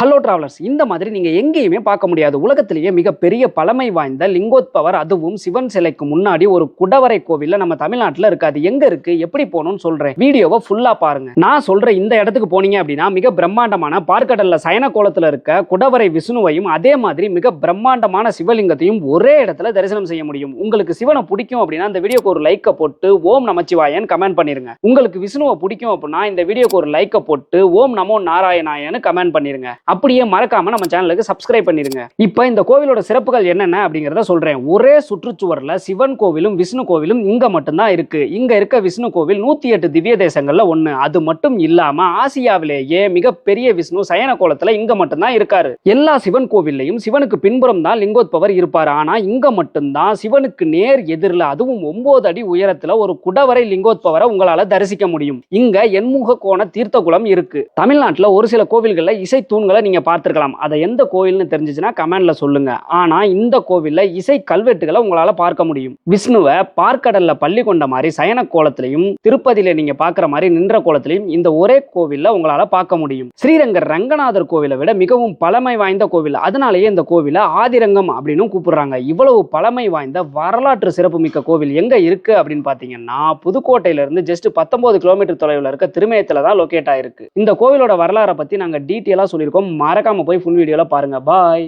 Hello travellers, இந்த மாதிரி நீங்க எங்கேயுமே பார்க்க முடியாது. உலகத்திலேயே மிகப்பெரிய பழமை வாய்ந்த லிங்கோத்பவர், அதுவும் சிவன் சிலைக்கு முன்னாடி ஒரு குடவரை கோவில்ல நம்ம தமிழ்நாட்டுல இருக்காது. எங்க இருக்கு, எப்படி போகணும்னு சொல்றேன். வீடியோவை ஃபுல்லா பாருங்க. நான் சொல்ற இந்த இடத்துக்கு போனீங்க அப்படின்னா மிக பிரம்மாண்டமான பார்க்கடல்ல சயன கோலத்துல இருக்க குடவரை விஷ்ணுவையும் அதே மாதிரி மிக பிரம்மாண்டமான சிவலிங்கத்தையும் ஒரே இடத்துல தரிசனம் செய்ய முடியும். உங்களுக்கு சிவனை பிடிக்கும் அப்படின்னா இந்த வீடியோக்கு ஒரு லைக்கை போட்டு ஓம் நமச்சிவாயன் கமெண்ட் பண்ணிருங்க. உங்களுக்கு விஷ்ணுவை பிடிக்கும் அப்படின்னா இந்த வீடியோக்கு ஒரு லைக்கை போட்டு ஓம் நமோ நாராயணாயன்னு கமெண்ட் பண்ணிருங்க. அப்படியே மறக்காம நம்ம சேனலுக்கு சப்ஸ்கிரைப் பண்ணிருங்க. இப்ப இந்த கோவிலோட சிறப்புகள் என்னென்ன அப்படிங்கறத சொல்றேன். ஒரே சுற்றுச்சுவர்ல சிவன் கோவிலும் விஷ்ணு கோவிலும் இங்க மட்டும்தான் இருக்கு. இங்க இருக்க விஷ்ணு கோவில் 108 திவ்ய தேசங்கள்ல ஒண்ணு. அது மட்டும் இல்லாம ஆசியாவிலேயே மிகப்பெரிய விஷ்ணு சயன கோலத்துல இங்க மட்டும்தான் இருக்காரு. எல்லா சிவன் கோவில்லையும் சிவனுக்கு பின்புறம் தான் லிங்கோத்பவர் இருப்பாரு. ஆனா இங்க மட்டும்தான் சிவனுக்கு நேர் எதிரில், அதுவும் 9 அடி உயரத்துல ஒரு குடவரை லிங்கோத்பவரை உங்களால தரிசிக்க முடியும். இங்க எண்முக கோண தீர்த்த குளம் இருக்கு. தமிழ்நாட்டுல ஒரு சில கோவில்கள்ல இசை தூண்களை நீங்க பார்த்திருக்கலாம். அதை எந்த கோவில்னு தெரிஞ்சுச்சுன்னா கமெண்ட்ல சொல்லுங்க. ஆனா இந்த கோவில்ல இசை கல்வெட்டுகளை உங்களால பார்க்க முடியும். விஷ்ணுவை பார்க்கடல்ல பள்ளி கொண்ட மாதிரி சயன கோலத்திலையும் திருப்பதியில நீங்க பாக்குற மாதிரி நின்ற கோலத்திலையும் இந்த ஒரே கோவில்ல உங்களால பார்க்க முடியும். ஸ்ரீரங்க ரங்கநாதர் கோவிலை விட மிகவும் பழமை வாய்ந்த கோவில். அதனாலேயே இந்த கோவிலை ஆதிரங்கம் அப்படின்னு கூப்பிடுறாங்க. இவ்வளவு பழமை வாய்ந்த வரலாற்று சிறப்பு மிக்க கோவில் எங்க இருக்கு அப்படின்னு பாத்தீங்கன்னா புதுக்கோட்டையில இருந்து ஜஸ்ட் 19 கிலோமீட்டர் தொலைவில் இருக்க திருமயத்துல தான் லொகேட் ஆயிருக்கு. இந்த கோவிலோட வரலாறை பத்தி நாங்க டீட்டெயிலா சொல்லியிருக்கோம். மறக்காம போய் ஃபுல் வீடியோல பாருங்க. பாய்.